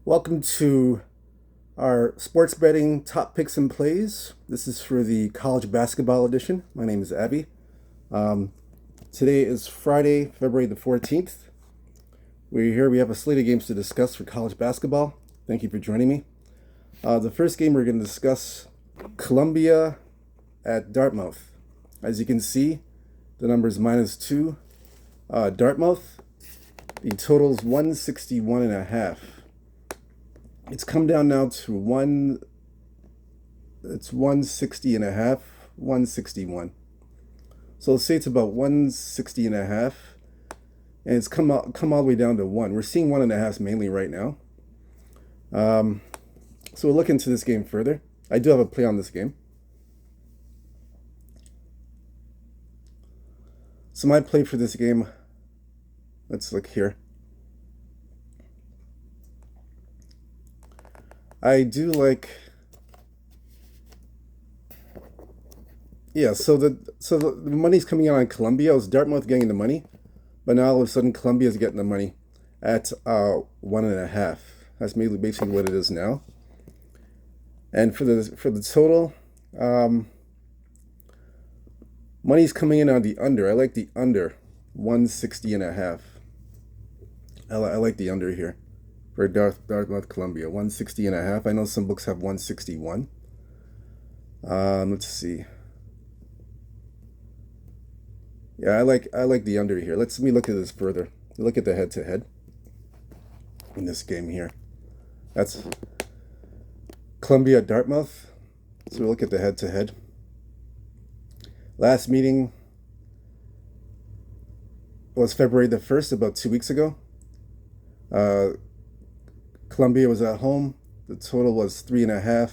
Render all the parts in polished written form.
Welcome to our sports betting top picks and plays. This is for the college basketball edition. My name is Abby. Um, Today is Friday, February the 14th. We're here. We have a slate of games to discuss for college basketball. Thank you for joining me. The first game we're going to discuss, Columbia at Dartmouth. As you can see, the number is -2. Dartmouth, the total is 161.5. It's come down now to it's 160.5, 161. So let's say it's about 160.5, and it's come all the way down to 1. We're seeing 1.5 mainly right now. So we'll look into this game further. I do have a play on this game. So my play for this game, let's look here. I do like, so the money's coming out on Columbia. It was Dartmouth getting the money, but now all of a sudden Columbia's getting the money at 1.5. That's basically what it is now. And for the total, money's coming in on the under. I like the under 160.5. I like the under here for Dartmouth Columbia 160.5. I know some books have 161. Let's see. Yeah, I like the under here. Let me look at this further. Look at the head-to-head in this game here. That's Columbia Dartmouth. So we'll look at the head-to-head. Last meeting was February the 1st, about 2 weeks ago. Columbia was at home. The total was 3.5.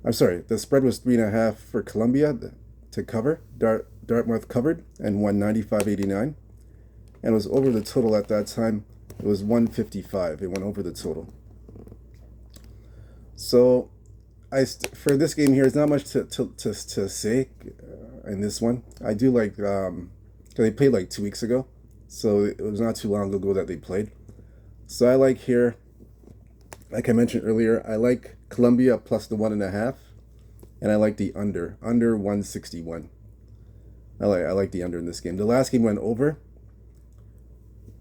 I'm sorry, the spread was 3.5 for Columbia to cover. Dartmouth covered and won 95.89, and it was over the total at that time. It was 155. It went over the total. So, for this game here, it's not much to say in this one. I do like they played like 2 weeks ago, so it was not too long ago that they played. So I like here, like I mentioned earlier, I like Columbia plus the 1.5, and I like the under 161. I like the under in this game. The last game went over.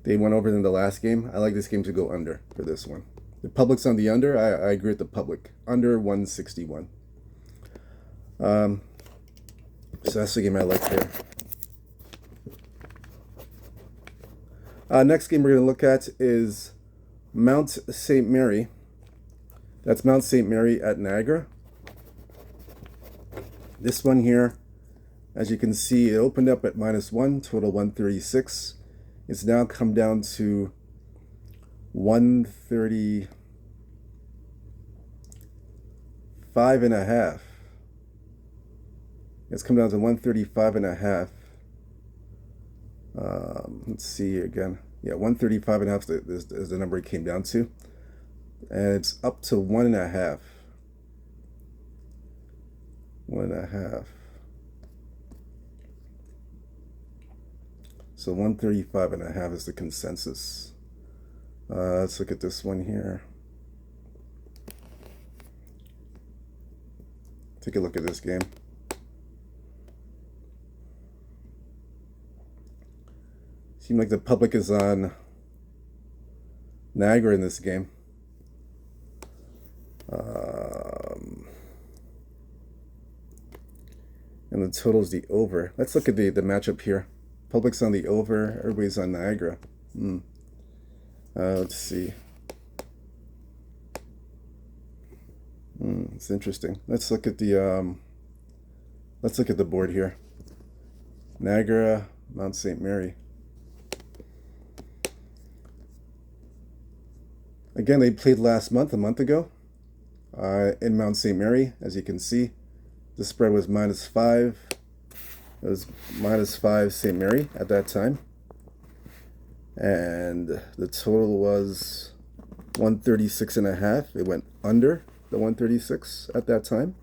They went over in the last game. I like this game to go under for this one. The public's on the under. I agree with the public. Under 161. So that's the game I like there. Next game we're going to look at is Mount St. Mary. That's Mount St. Mary at Niagara. This one here, as you can see, it opened up at -1, total 136. It's now come down to 135.5. It's come down to 135.5. Let's see again. Yeah, 135.5 is the number it came down to. And it's up to 1.5. 1.5. So 135.5 is the consensus. Let's look at this one here. Take a look at this game. Seems like the public is on Niagara in this game. And the total is the over. Let's look at the matchup here. Public's on the over. Everybody's on Niagara. Let's see. It's interesting. Let's look at the board here. Niagara, Mount St. Mary. Again, they played last month, a month ago, in Mount St. Mary. As you can see, the spread was -5. It was -5 St. Mary at that time. And the total was 136.5. It went under the 136 at that time.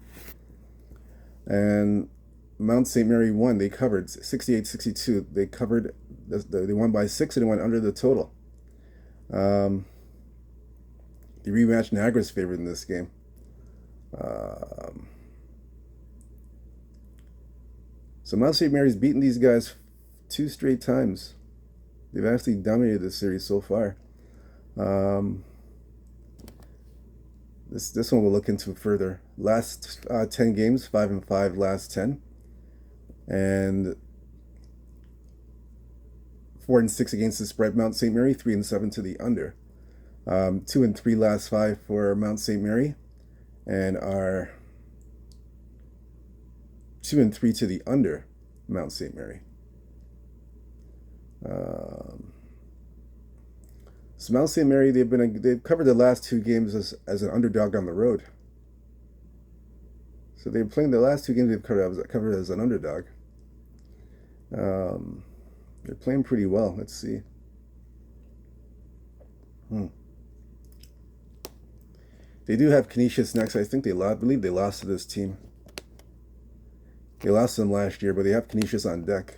And Mount St. Mary won. They covered 68-62. They covered. They won by 6, and it went under the total. the rematch, Niagara's favored in this game. Um, so Mount St. Mary's beaten these guys 2 straight times. They've actually dominated this series so far. This one we'll look into further. Last 10 games, 5-5 last 10. And 4-6 against the spread. Mount St. Mary, 3-7 to the under. 2-3 last 5 for Mount St. Mary, and are 2-3 to the under Mount St. Mary. So Mount St. Mary, they've covered the last 2 games as an underdog on the road. So they're playing the last 2 games they've covered as an underdog. They're playing pretty well. Let's see. They do have Canisius next. I believe they lost to this team. They lost to them last year, but they have Canisius on deck.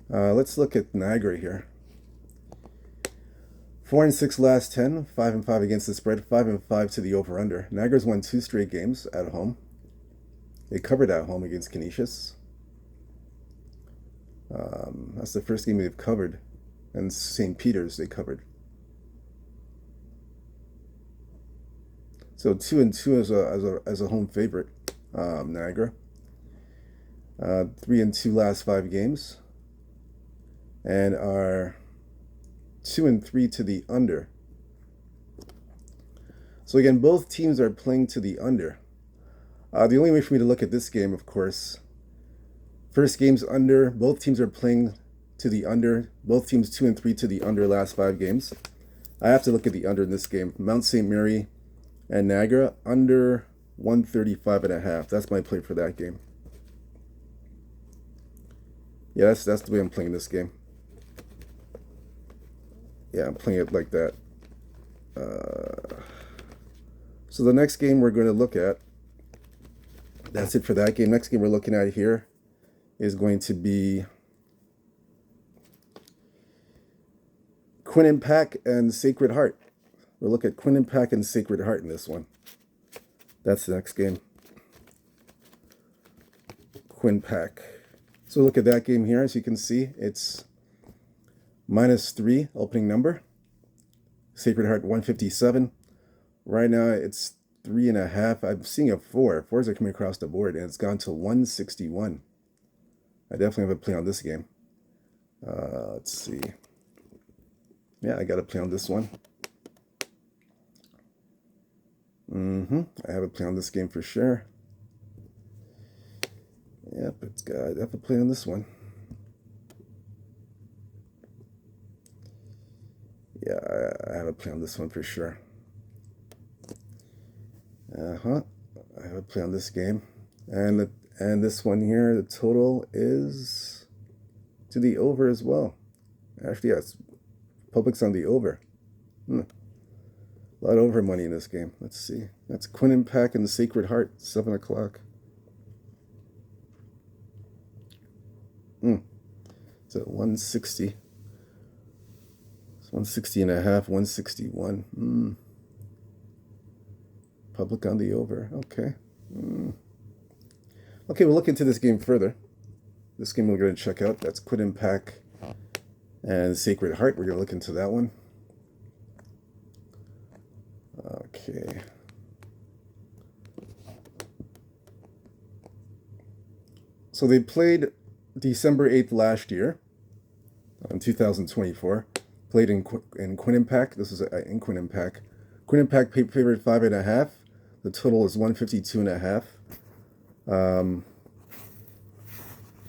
Let's look at Niagara here. 4-6 last 10, 5-5 against the spread, 5-5 to the over/under. Niagara's won 2 straight games at home. They covered at home against Canisius. That's the first game they've covered, and St. Peter's they covered. So 2-2 as a home favorite, Niagara. 3-2 last 5 games, and are 2-3 to the under. So again, both teams are playing to the under. The only way for me to look at this game, of course, first game's under. Both teams are playing to the under. Both teams 2-3 to the under last 5 games. I have to look at the under in this game. Mount St. Mary and Niagara under 135.5. That's my play for that game. Yeah, that's the way I'm playing this game. Yeah, I'm playing it like that. So the next game we're going to look at, that's it for that game. Next game we're looking at here is going to be Quinnipac and Sacred Heart. We'll look at Quinnipac and Sacred Heart in this one. That's the next game. Quinnipac. So look at that game here. As you can see, it's -3 opening number. Sacred Heart 157. Right now it's 3.5. I'm seeing a 4. 4s are coming across the board, and it's gone to 161. I definitely have a play on this game. Let's see. Yeah, I got a play on this one. I have a play on this game for sure. Yep, I have a play on this one. Yeah, I have a play on this one for sure. I have a play on this game, and this one here, the total is to the over as well. Actually, yes, public's on the over. A lot of over money in this game. Let's see. That's Quinnipac and the Sacred Heart, 7 o'clock. It's at 160. It's 160.5, 161. Public on the over. Okay. Okay, we'll look into this game further. This game we're going to check out. That's Quinnipac and Sacred Heart. We're going to look into that one. Okay. So they played December 8th last year, in 2024. Played in Quinnipac. This is in Quinnipac. Quinnipac favored 5.5. The total is 152.5.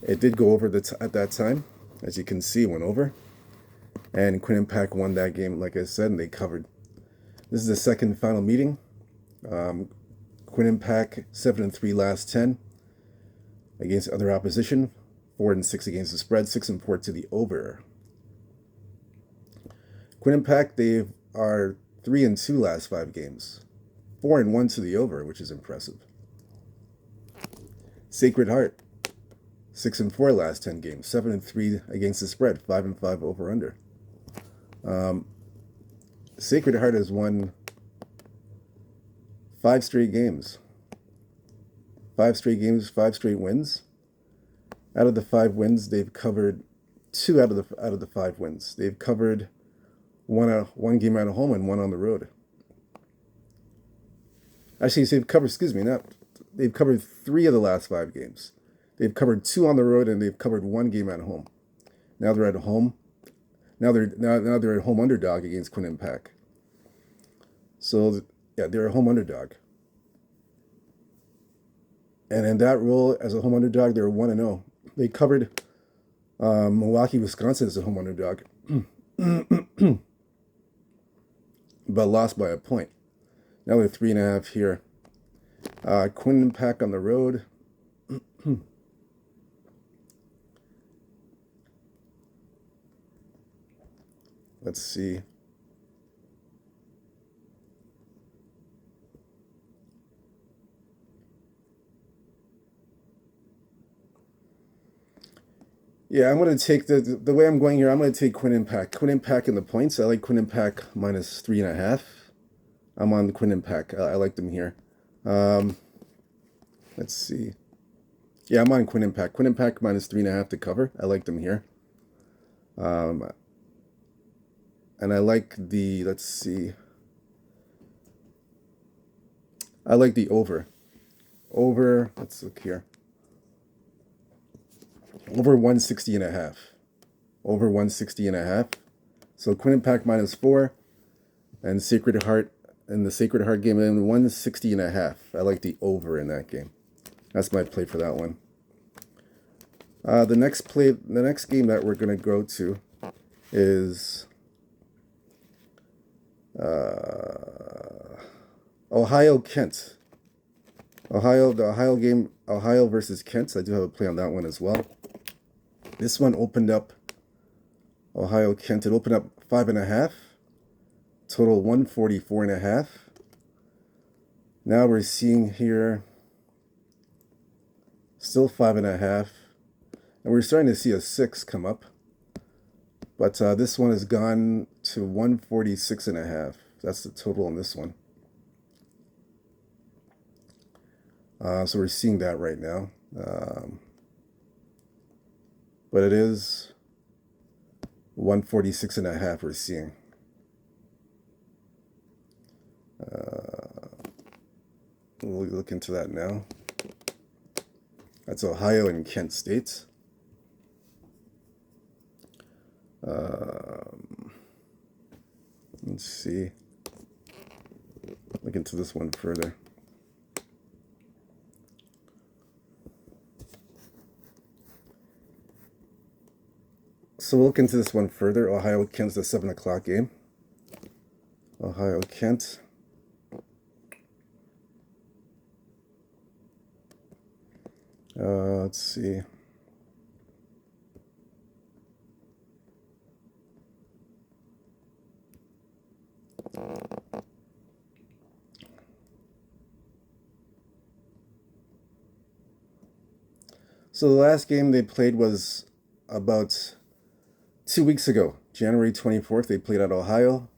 It did go over at that time. As you can see, it went over. And Quinnipac won that game, like I said, and they covered. This is the second final meeting. Quinnipac 7-3 last 10 against other opposition. 4-6 against the spread. 6-4 to the over. Quinnipac, they are 3-2 last 5 games. 4-1 to the over, which is impressive. Sacred Heart, 6-4 last 10 games. 7-3 against the spread. 5-5 over under. Sacred Heart has won 5 straight games. 5 straight games, 5 straight wins. Out of the 5 wins, they've covered 2 out of the 5 wins. They've covered one game at home and 1 on the road. Actually, they've covered, they've covered 3 of the last 5 games. They've covered 2 on the road and they've covered 1 game at home. Now they're at home. Now they're at home underdog against Quinnipac. So yeah, they're a home underdog. And in that role as a home underdog, they're 1-0. They covered Milwaukee, Wisconsin as a home underdog, but lost by a point. Now they're 3.5 here. Quinnipac on the road. Let's see. Yeah, I'm going to take the way I'm going here. I'm going to take Quinnipac. Quinnipac in the points. I like Quinnipac minus 3.5. I'm on the Quinnipac. I like them here. Let's see. Yeah, I'm on Quinnipac. Quinnipac minus 3.5 to cover. I like them here. And I like the, let's see. I like the over. Over, let's look here. Over 160.5. Over 160.5. So Quinnipac minus 4. And Sacred Heart in the Sacred Heart game in 160.5. I like the over in that game. That's my play for that one. The next game that we're gonna go to is Ohio Kent. The Ohio game, Ohio versus Kent. I do have a play on that one as well. This one opened up Ohio Kent. It opened up 5.5. Total 144.5. Now we're seeing here still 5.5. And we're starting to see a 6 come up. But this one has gone to 146.5. That's the total on this one. So we're seeing that right now. But it is 146.5 we're seeing. We'll look into that now. That's Ohio and Kent State. Let's see. Look into this one further. So we'll look into this one further. Ohio Kent's the 7 o'clock game. Ohio Kent. Let's see. So the last game they played was about 2 weeks ago, January 24th. They played at Ohio.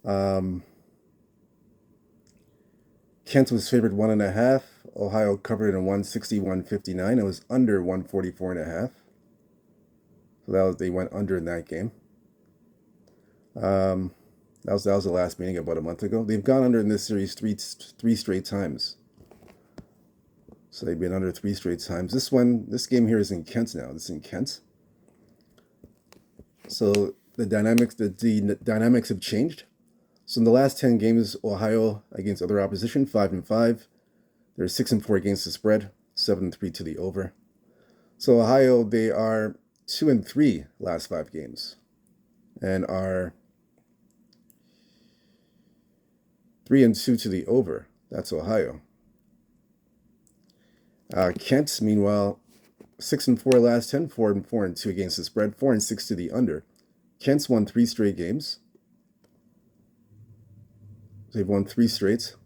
Kent was favored 1.5. Ohio covered in 161.59. It was under 144.5. So they went under in that game. That was the last meeting about a month ago. They've gone under in this series three straight times. So they've been under 3 straight times. This game here is in Kent now. This is in Kent. So the dynamics have changed. So in the last 10 games, Ohio against other opposition, 5-5. They're 6-4 against the spread, 7-3 to the over. So Ohio, they are 2-3 last 5 games, and are 3-2 to the over. That's Ohio. Kent, meanwhile, 6-4 last 10, 4-2 against the spread, 4-6 to the under. Kent's won 3 straight games. They've won 3 straight.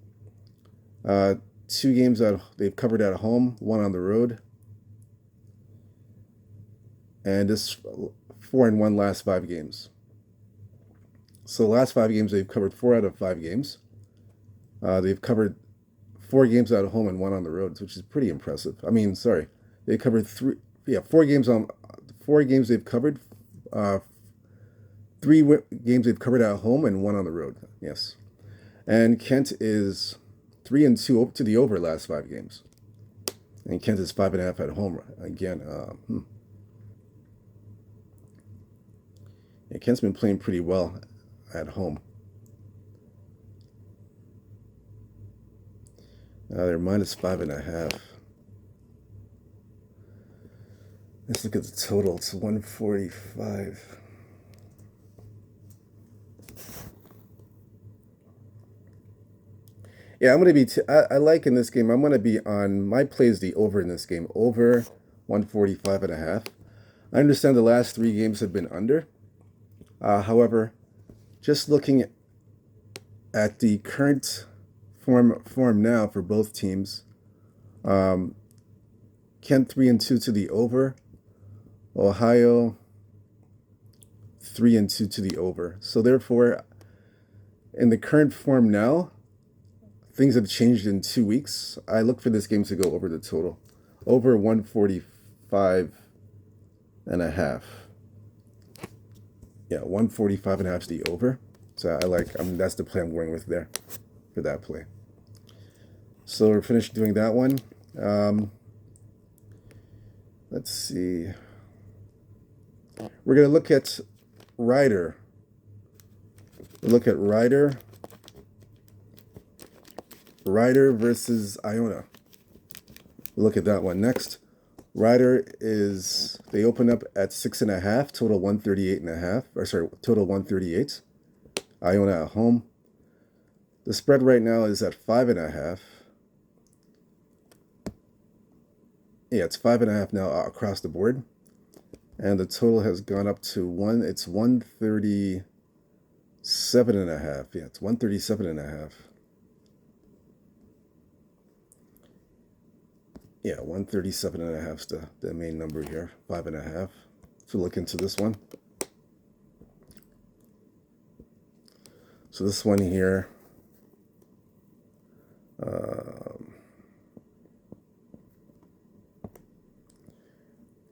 2 games they've covered at home, 1 on the road. And this 4-1 last 5 games. So the last 5 games they've covered 4 out of 5 games. They've covered 4 games at home and 1 on the road, which is pretty impressive. I mean, sorry, they covered 4 games on 4 games they've covered, 3 games they've covered at home and 1 on the road. Yes, and Kent is 3-2 to the over last 5 games, and Kent is 5.5 at home again. Yeah, Kent's been playing pretty well at home. They're minus 5.5. Let's look at the total. It's 145. Yeah, I'm going to be, I like in this game, I'm going to be on, my play is the over in this game. Over 145.5. I understand the last 3 games have been under. However, just looking at the current form now for both teams, Kent 3-2 to the over, Ohio 3-2 to the over. So therefore, in the current form now, things have changed in 2 weeks. I look for this game to go over the total, over 145.5. Yeah, 145.5 is the over. So that's the play I'm going with there for that play. So we're finished doing that one. Let's see. We're going to look at Rider. Look at Rider versus Iona. Look at that one next. Rider they open up at 6.5, total 138.5, or sorry, total 138. Iona at home. The spread right now is at 5.5. Yeah, it's 5.5 now across the board. And the total has gone up to it's 137.5. Yeah, it's 137.5. Yeah, 137.5 is the main number here. 5.5. So look into this one. So this one here,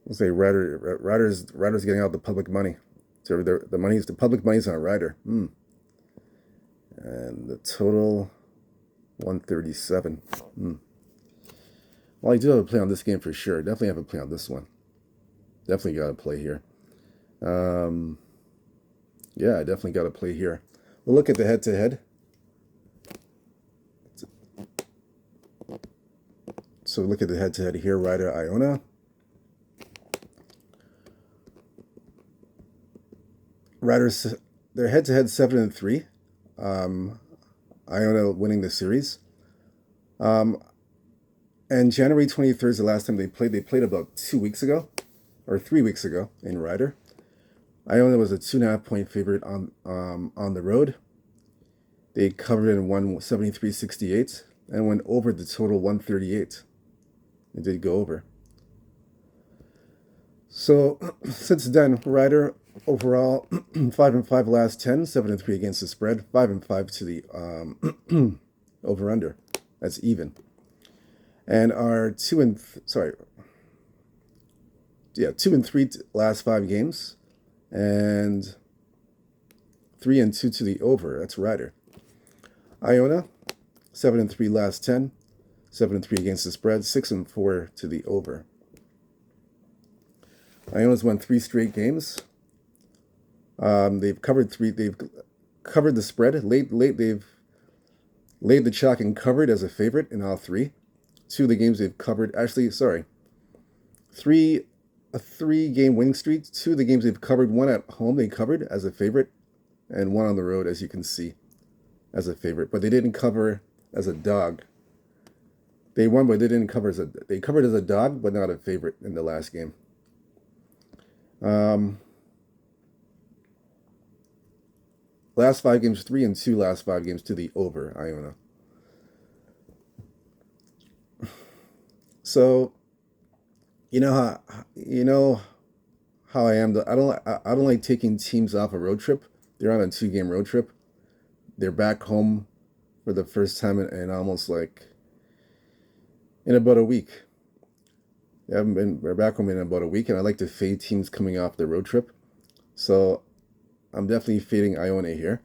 let's say Ryder's getting out the public money. So the public money's on Rider. And the total 137. Well, I do have a play on this game for sure. Definitely have a play on this one. Definitely got a play here. Yeah, I definitely got a play here. We'll look at the head-to-head. So look at the head-to-head here, Rider Iona. Riders, their head-to-head 7-3. Iona winning the series. And January 23rd is the last time they played. They played about 2 weeks ago, or 3 weeks ago in Rider. Iona was a 2.5-point favorite on the road. They covered and won 73-68 and went over the total 138. It did go over. So since then, Rider overall 5-5 last 10, 7-3 against the spread, 5-5 to the over/under. That's even. And our 2-3 last 5 games, and 3-2 to the over. That's Rider. Iona 7-3 last 10, 7-3 against the spread, 6-4 to the over. Iona's won 3 straight games. They've covered the spread. They've laid the chalk and covered as a favorite in all 3. 2 of the games they've covered. Actually, sorry. A 3-game winning streak. 2 of the games they've covered. 1 at home they covered as a favorite, and 1 on the road, as you can see, as a favorite. But they didn't cover as a dog. They won, but they didn't cover they covered as a dog, but not a favorite in the last game. Last 5 games, 3-2 last 5 games to the over, Iona. So, you know how I am. I don't like taking teams off a road trip. They're on a 2-game road trip. They're back home for the first time in almost like in about a week. We're back home in about a week, and I like to fade teams coming off the road trip. So I'm definitely fading Iona here.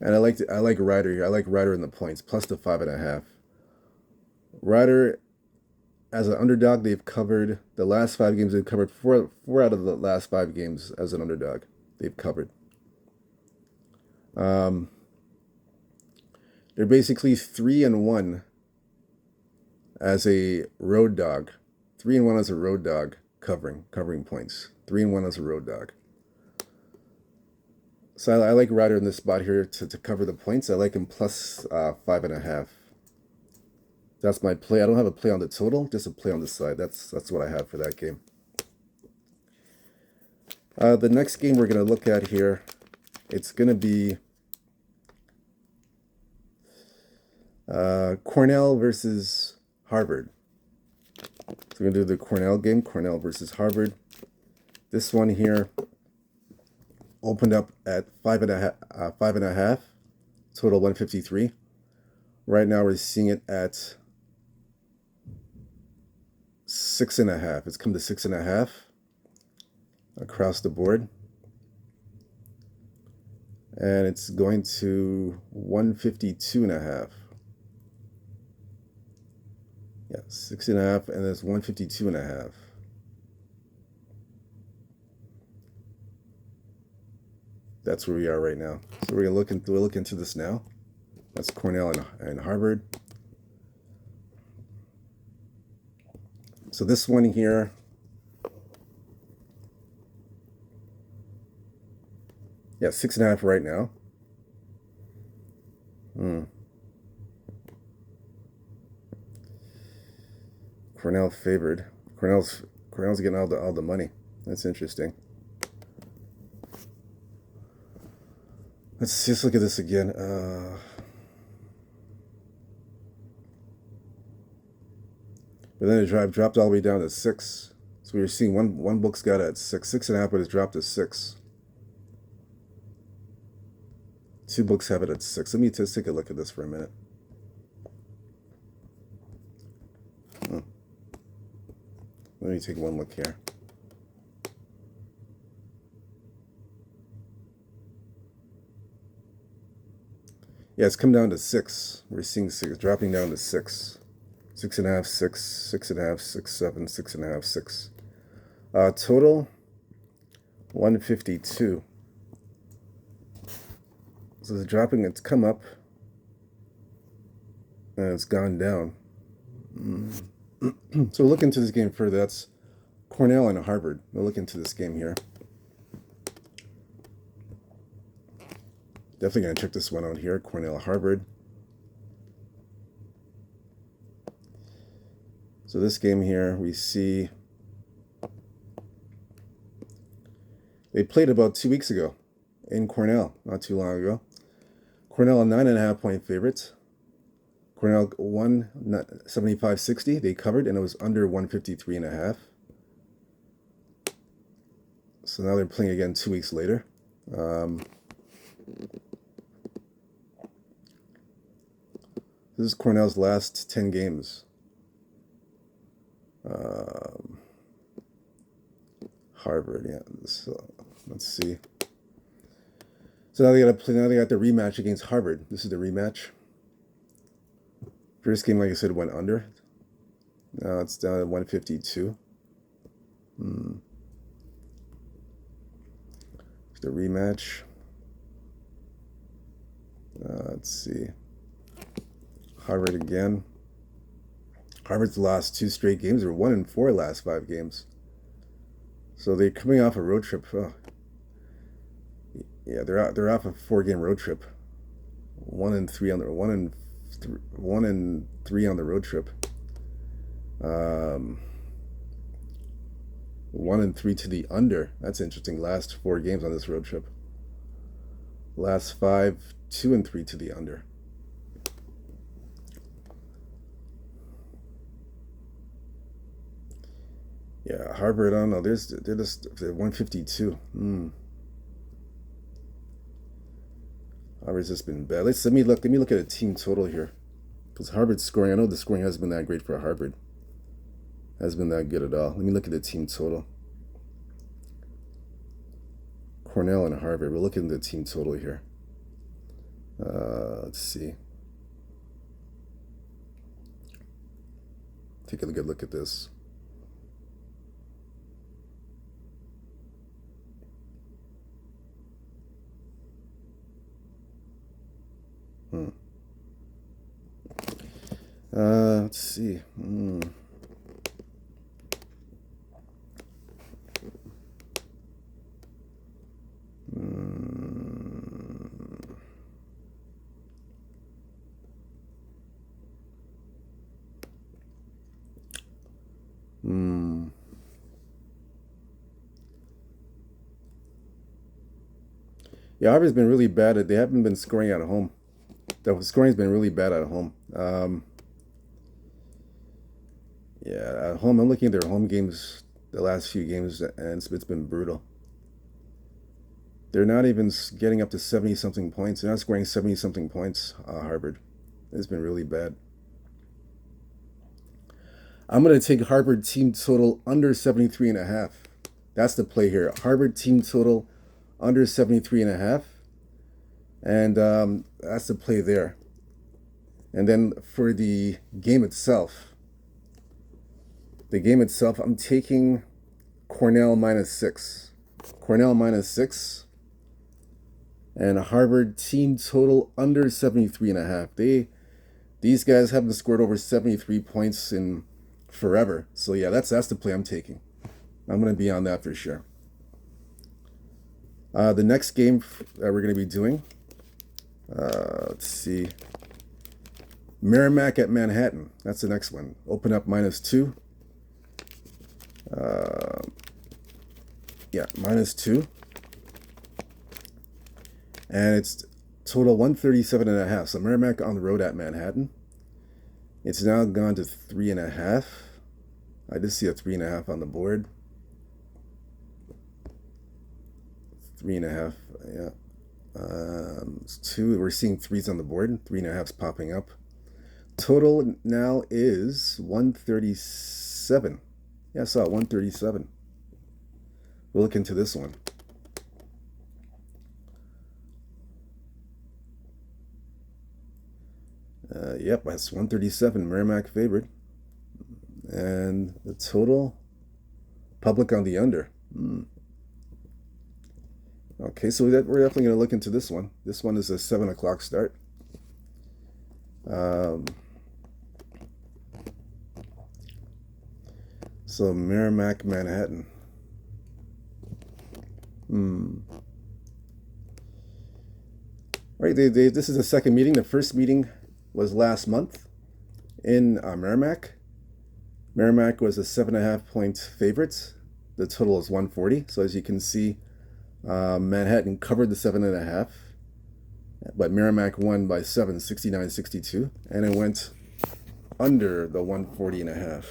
And I like Rider here. I like Rider in the points, plus the 5.5. Rider as an underdog, they've covered the last 5 games. They've covered four out of the last 5 games as an underdog. They've covered. They're basically 3-1 as a road dog. 3-1 as a road dog covering points. 3-1 as a road dog. So I like Rider in this spot here to cover the points. I like him plus 5.5. That's my play. I don't have a play on the total, just a play on the side. That's what I have for that game. The next game we're going to look at here, it's going to be Cornell versus Harvard. So we're going to do the Cornell game, Cornell versus Harvard. This one here opened up at 5.5, total 153. Right now we're seeing it at 6.5. It's come to 6.5 across the board. And it's going to 152.5. Yeah, 6.5, and it's 152.5. That's where we are right now. So we're gonna look into this now. That's Cornell and Harvard. So this one here, yeah, 6.5 right now. Cornell favored. Cornell's getting all the money. That's interesting. Let's just look at this again. But then it dropped all the way down to 6. So we were seeing one book's got it at 6.5, but it's dropped to 6. 2 books have it at 6. Let me just take a look at this for a minute. Let me take one look here. Yeah, it's come down to 6. We're seeing 6 dropping down to 6. 6.5, 6, 6.5, 6, 7, 6.5, 6. Total 152. So it's dropping, it's come up, and it's gone down. So we'll look into this game further. That's Cornell and Harvard. We'll look into this game here. Definitely going to check this one out here, Cornell, Harvard. So this game here, we see they played about 2 weeks ago in Cornell, not too long ago. Cornell a 9.5 point favorite. Cornell won 75-60. They covered, and it was under 153.5. So now they're playing again 2 weeks later. This is Cornell's last 10 games. Harvard, yeah. So let's see. So now they got to play. Now they got the rematch against Harvard. This is the rematch. First game, like I said, went under. Now it's down at 152. The rematch. Let's see. Harvard again. Harvard's lost 2 straight games. They're 1-4 last 5 games. So they're coming off a road trip. Oh. Yeah, they're off a 4-game road trip. 1-3 on the 1-3 on the road trip. 1-3 to the under. That's interesting. Last 4 games on this road trip. Last 5, 2-3 to the under. Yeah, Harvard. I don't know. They're 152. Harvard's just been bad. Let me look at a team total here. Because Harvard's scoring, I know the scoring hasn't been that great for Harvard. Hasn't been that good at all. Let me look at the team total. Cornell and Harvard. We're looking at the team total here. Let's see. Take a good look at this. Let's see. Yeah, Harvard's been really bad at. They haven't been scoring at home. The scoring's been really bad at home. Yeah, at home. I'm looking at their home games, the last few games, and it's been brutal. They're not even getting up to 70-something points. They're not scoring 70-something points, Harvard. It's been really bad. I'm going to take Harvard team total under 73.5. That's the play here. Harvard team total under 73.5. And that's the play there. And then for the game itself, I'm taking Cornell -6. Cornell -6. And Harvard team total under 73.5. These guys haven't scored over 73 points in forever. So yeah, that's the play I'm taking. I'm going to be on that for sure. The next game that we're going to be doing, let's see, Merrimack at Manhattan. That's the next one. Open up -2. Yeah, -2. And it's total 137.5. So Merrimack on the road at Manhattan. It's now gone to 3.5. I did see a 3.5 on the board. 3.5, yeah. It's 2. We're seeing 3s on the board. 3.5's popping up. Total now is 137. Yeah, I saw it, 137. We'll look into this one. Yep, that's 137. Merrimack favored. And the total, public on the under. Okay, so we're definitely going to look into this one. This one is a 7 o'clock start. So Merrimack, Manhattan. Right, this is the second meeting. The first meeting was last month in Merrimack. Merrimack was a 7.5 point favorite. The total is 140. So as you can see, Manhattan covered the 7.5, but Merrimack won by 7, 69-62, and it went under the 140.5.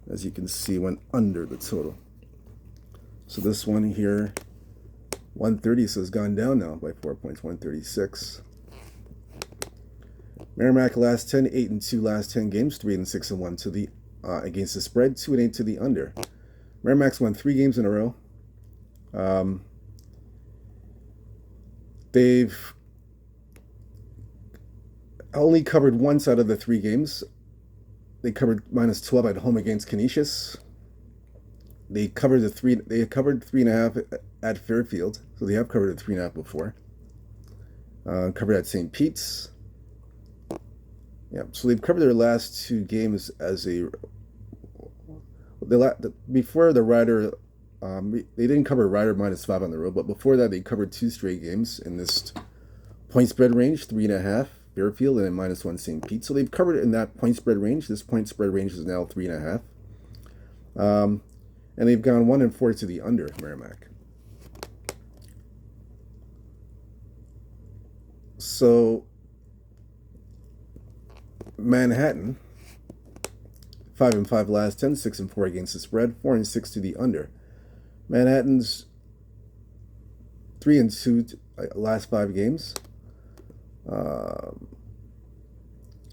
As you can see, went under the total. So this one here, 130, so it's gone down now by 4 points, 136. Merrimack last 10, 8-2 last 10 games, 3-6-1 to the against the spread, 2-8 to the under. Merrimack's won 3 games in a row. They've only covered one side of the 3 games. They covered -12 at home against Canisius. They covered 3.5 at Fairfield, so they have covered a 3.5 before. Covered at St. Pete's. Yeah, so they've covered their last 2 games as before the Rider. They didn't cover Rider -5 on the road, but before that they covered 2 straight games in this point spread range, 3.5 Fairfield and then -1 St. Pete. So they've covered it in that point spread range. This point spread range is now 3.5. And they've gone 1-4 to the under, Merrimack. So Manhattan, 5-5 last 10, 6-4 against the spread, 4-6 to the under. Manhattan's 3-2 last 5 games.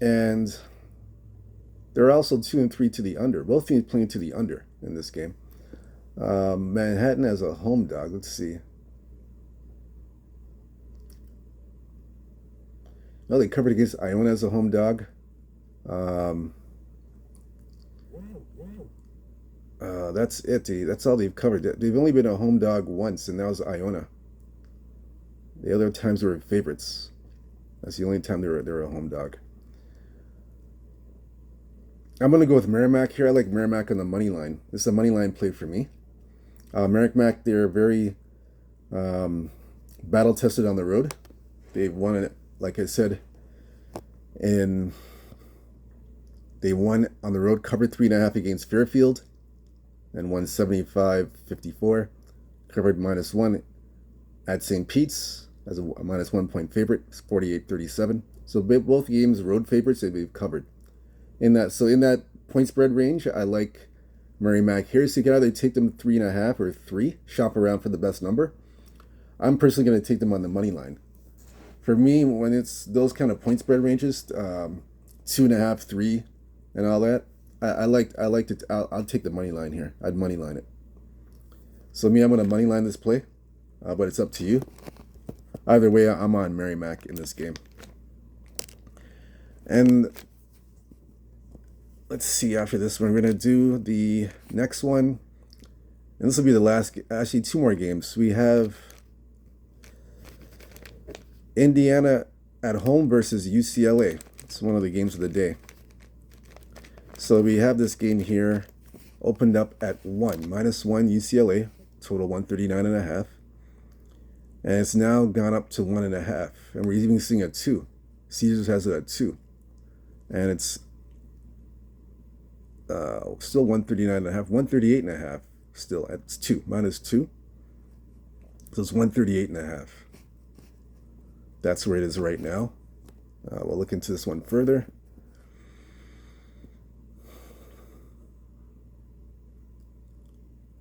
And They're also 2 and 3 to the under. Both teams playing to the under in this game. Manhattan as a home dog. Let's see. No, they covered against Iona as a home dog. That's it. That's all they've covered. They've only been a home dog once, and that was Iona. The other times they were favorites. That's the only time they were a home dog. I'm going to go with Merrimack here. I like Merrimack on the money line. This is a money line play for me. Merrimack, they're very battle tested on the road. They've won it, like I said, and they won on the road, covered 3.5 against Fairfield, and won 75-54. Covered -1 at St. Pete's as a -1 point favorite. It's 48-37. So both games road favorites they've covered. In that point spread range, I like Merrimack here. So you can either take them 3.5 or 3. Shop around for the best number. I'm personally going to take them on the money line. For me, when it's those kind of point spread ranges, 2.5, 3, and all that, I'll take the money line here. I'd money line it. So I'm going to money line this play, but it's up to you. Either way, I'm on Merrimack in this game. And let's see, after this one, we're going to do the next one. And this will be the last, actually 2 more games. We have Indiana at home versus UCLA. It's one of the games of the day. So we have this game here opened up at -1 UCLA, total 139.5. And it's now gone up to 1.5. And we're even seeing a 2. Caesars has it at 2. And it's still 139.5, 138.5 still at 2, -2. So it's 138.5. That's where it is right now. We'll look into this one further.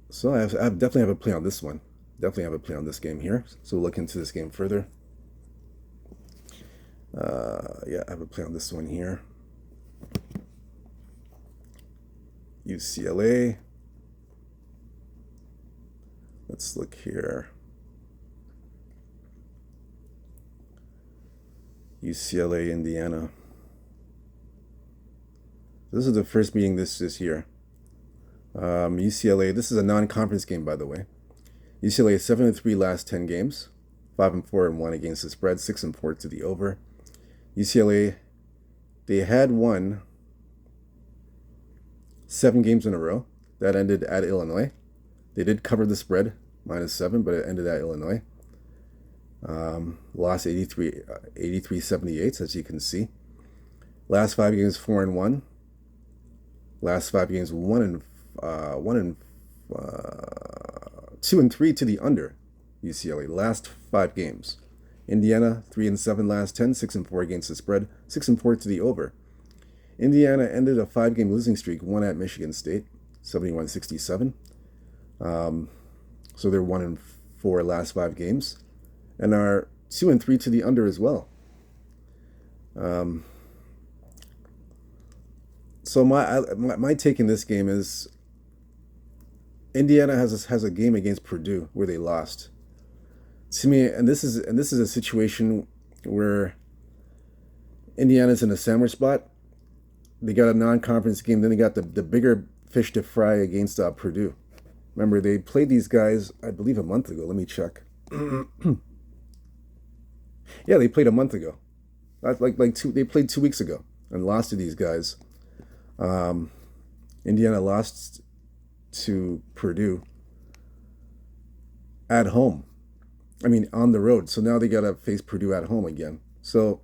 So I definitely have a play on this one. Definitely have a play on this game here. So we'll look into this game further. Yeah, I have a play on this one here. UCLA. Let's look here. UCLA, Indiana. This is the first meeting this year. UCLA, this is a non-conference game, by the way. UCLA is 7-3 last 10 games, 5-4-1 against the spread, 6-4 to the over. UCLA, they had won 7 games in a row. That ended at Illinois. They did cover the spread, -7, but it ended at Illinois. Lost 83-78, as you can see. Last 5 games, 4-1. Last 5 games, 2-3 to the under. UCLA last 5 games. Indiana 3-7 last 10, 6-4 against the spread, 6-4 to the over. Indiana ended a 5-game losing streak, won at Michigan State, 71-67. So they're 1-4 last 5 games, and are 2-3 to the under as well. So my take in this game is Indiana has a game against Purdue where they lost. To me, and this is a situation where Indiana's in a sandwich spot. They got a non-conference game, then they got the bigger fish to fry against Purdue. Remember, they played these guys, I believe, a month ago. Let me check. Yeah, they played a month ago. They played 2 weeks ago and lost to these guys. Indiana lost to Purdue at home. I mean, on the road. So now they got to face Purdue at home again. So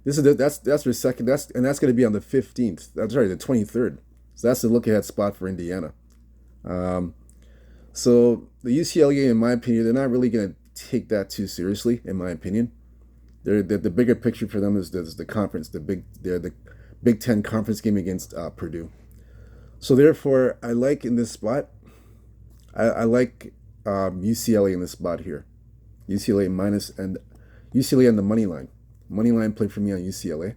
that's their second. That's going to be on the 15th. That's right, the 23rd. So that's the look-ahead spot for Indiana. So the UCLA game, in my opinion, they're not really going to take that too seriously. In my opinion, the bigger picture for them is the conference, the Big Ten conference game against Purdue. So therefore, I like in this spot. I like UCLA in this spot here. UCLA on the money line. Money line play for me on UCLA.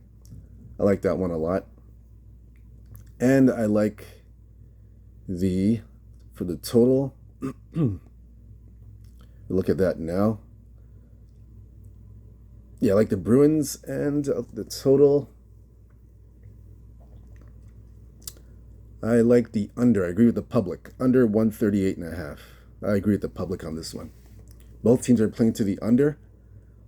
I like that one a lot. And I like for the total, look at that now. Yeah, I like the Bruins and the total. I like the under. I agree with the public. Under 138.5. I agree with the public on this one. Both teams are playing to the under.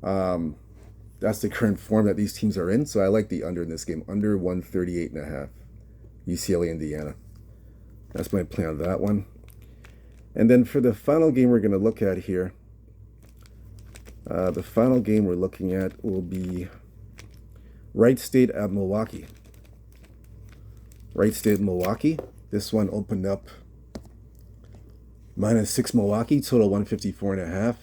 That's the current form that these teams are in. So I like the under in this game. Under 138.5. UCLA, Indiana. That's my play on that one. And then for the final game we're going to look at here, the final game we're looking at will be Wright State at Milwaukee. Wright State, Milwaukee. This one opened up -6 Milwaukee, total 154.5.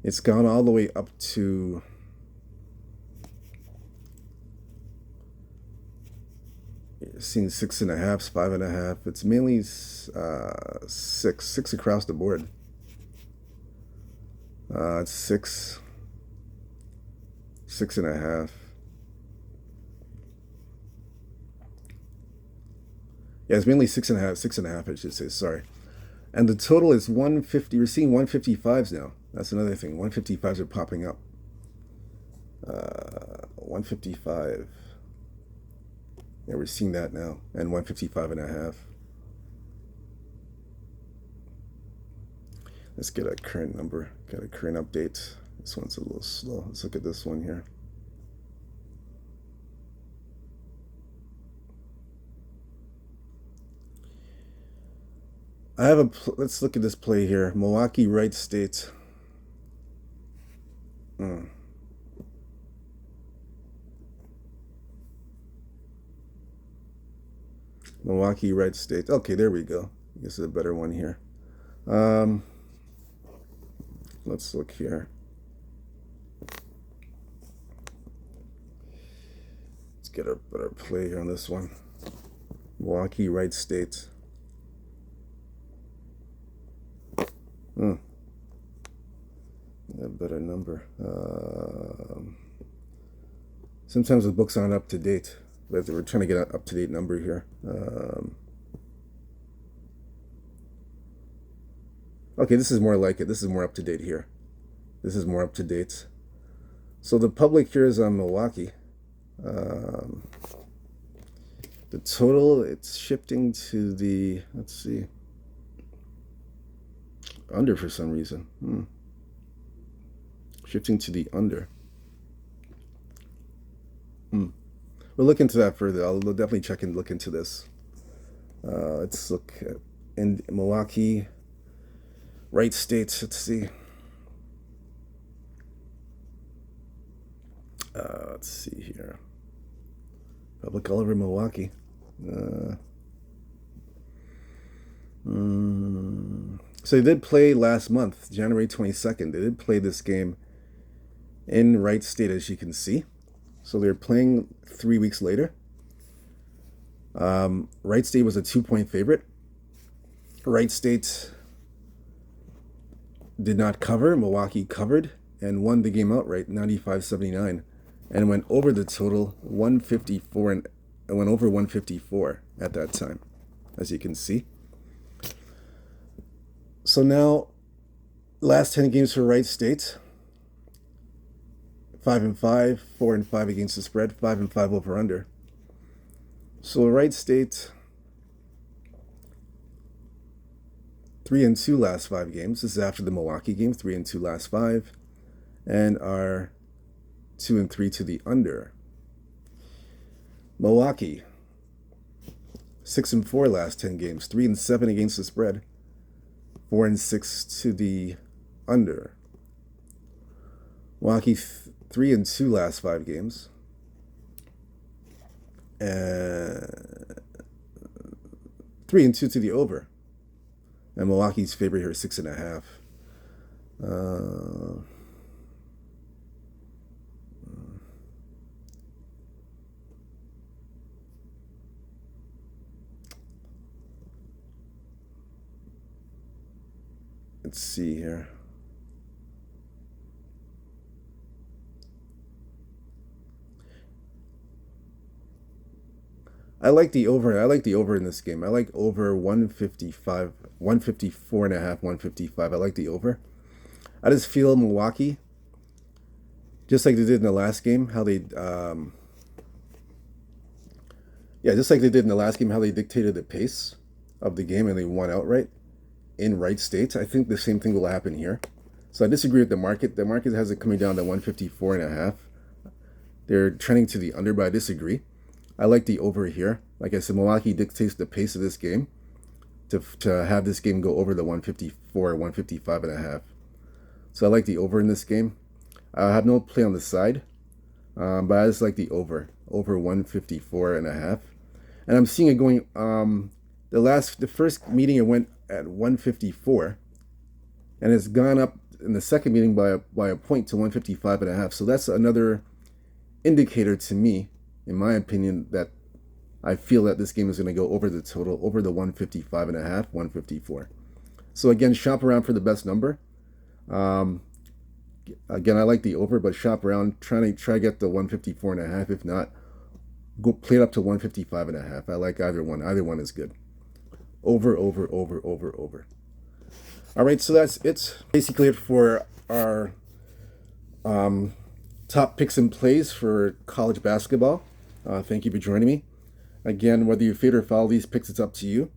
It's gone all the way up to seeing 6.5, 5.5. It's mainly six across the board. It's 6.5. Yeah, it's mainly 6.5, I should say, sorry. And the total is 150. We're seeing 155s now. That's another thing. 155s are popping up. 155. Yeah, we're seeing that now. And 155.5. Let's get a current number. Got a current update. This one's a little slow. Let's look at this one here. Let's look at this play here. Milwaukee, Wright State. Milwaukee, Wright State. Okay, there we go. I guess it's a better one here. Let's look here. Let's get a better play here on this one. Milwaukee, Wright State. A better number. Sometimes the books aren't up to date, but we're trying to get an up to date number here. Okay, this is more like it. This is more up to date here. This is more up to date. So the public here is on Milwaukee. The total, it's shifting to the, let's see, under for some reason. Shifting to the under. We'll look into that further. I'll definitely check and look into this. Let's look at in Milwaukee, Wright State. Let's see. Let's see here. Public all over Milwaukee. So they did play last month, January 22nd. They did play this game in Wright State, as you can see. So they're playing 3 weeks later. Wright State was a 2-point favorite. Wright State did not cover. Milwaukee covered and won the game outright, 95-79, and went over the total 154 and went over 154 at that time, as you can see. So now, last 10 games for Wright State. 5-5, 4-5 against the spread, 5-5 over under. So Wright State 3-2 last 5 games. This is after the Milwaukee game. 3-2 last 5, and are 2-3 to the under. Milwaukee 6-4 last 10 games. 3-7 against the spread, 4-6 to the under. Milwaukee 3-2 last 5 games. 3-2 to the over. And Milwaukee's favorite here is 6.5. Let's see here. I like the over. I like the over in this game. I like over 155, 154 and a half, 155. I like the over. I just feel Milwaukee, just like they did in the last game, how they, just like they did in the last game, how they dictated the pace of the game and they won outright in Wright State. I think the same thing will happen here. So I disagree with the market. The market has it coming down to 154 and a half. They're trending to the under, but I disagree. I like the over here. Like I said, Milwaukee dictates the pace of this game to have this game go over the 154, 155 and a half. So I like the over in this game. I have no play on the side, but I just like the over 154 and a half. And I'm seeing it going, the first meeting it went at 154, and it's gone up in the second meeting by a point to 155 and a half. So that's another indicator to me, in my opinion, that I feel that this game is going to go over the total, over the 155 and a half, 154. So again, shop around for the best number. Again, I like the over, but shop around, try to get the 154 and a half. If not, go play it up to 155 and a half. I like either one. Either one is good. Over. All right, so that's it's basically it for our top picks and plays for college basketball. Thank you for joining me. Again, whether you fade or follow these picks, it's up to you.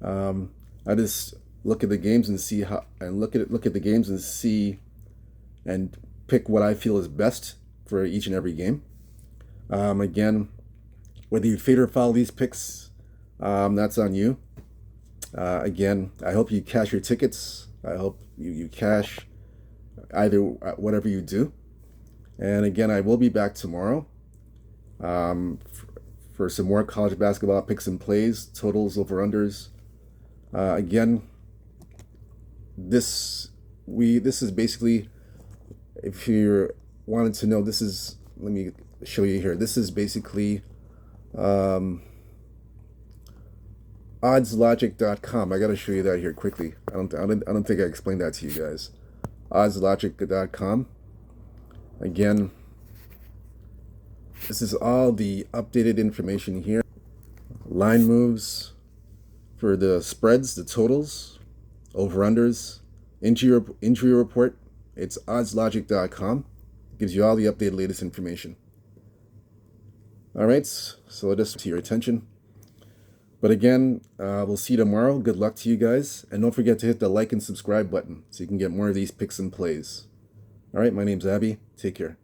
I just look at the games and see how, and look at the games and see, and pick what I feel is best for each and every game. Again, whether you fade or follow these picks, that's on you. Again, I hope you cash your tickets. I hope you cash either whatever you do. And again, I will be back tomorrow for some more college basketball picks and plays, totals, over-unders. Again, this is basically, if you wanted to know, this is, let me show you here. This is basically oddslogic.com. I got to show you that here quickly. I don't think I explained that to you guys. Oddslogic.com. Again, this is all the updated information here. Line moves for the spreads, the totals, over-unders, injury report. It's oddslogic.com. Gives you all the updated latest information. All right, so just to your attention. But again, we'll see you tomorrow. Good luck to you guys. And don't forget to hit the like and subscribe button so you can get more of these picks and plays. All right, my name's Abby. Take care.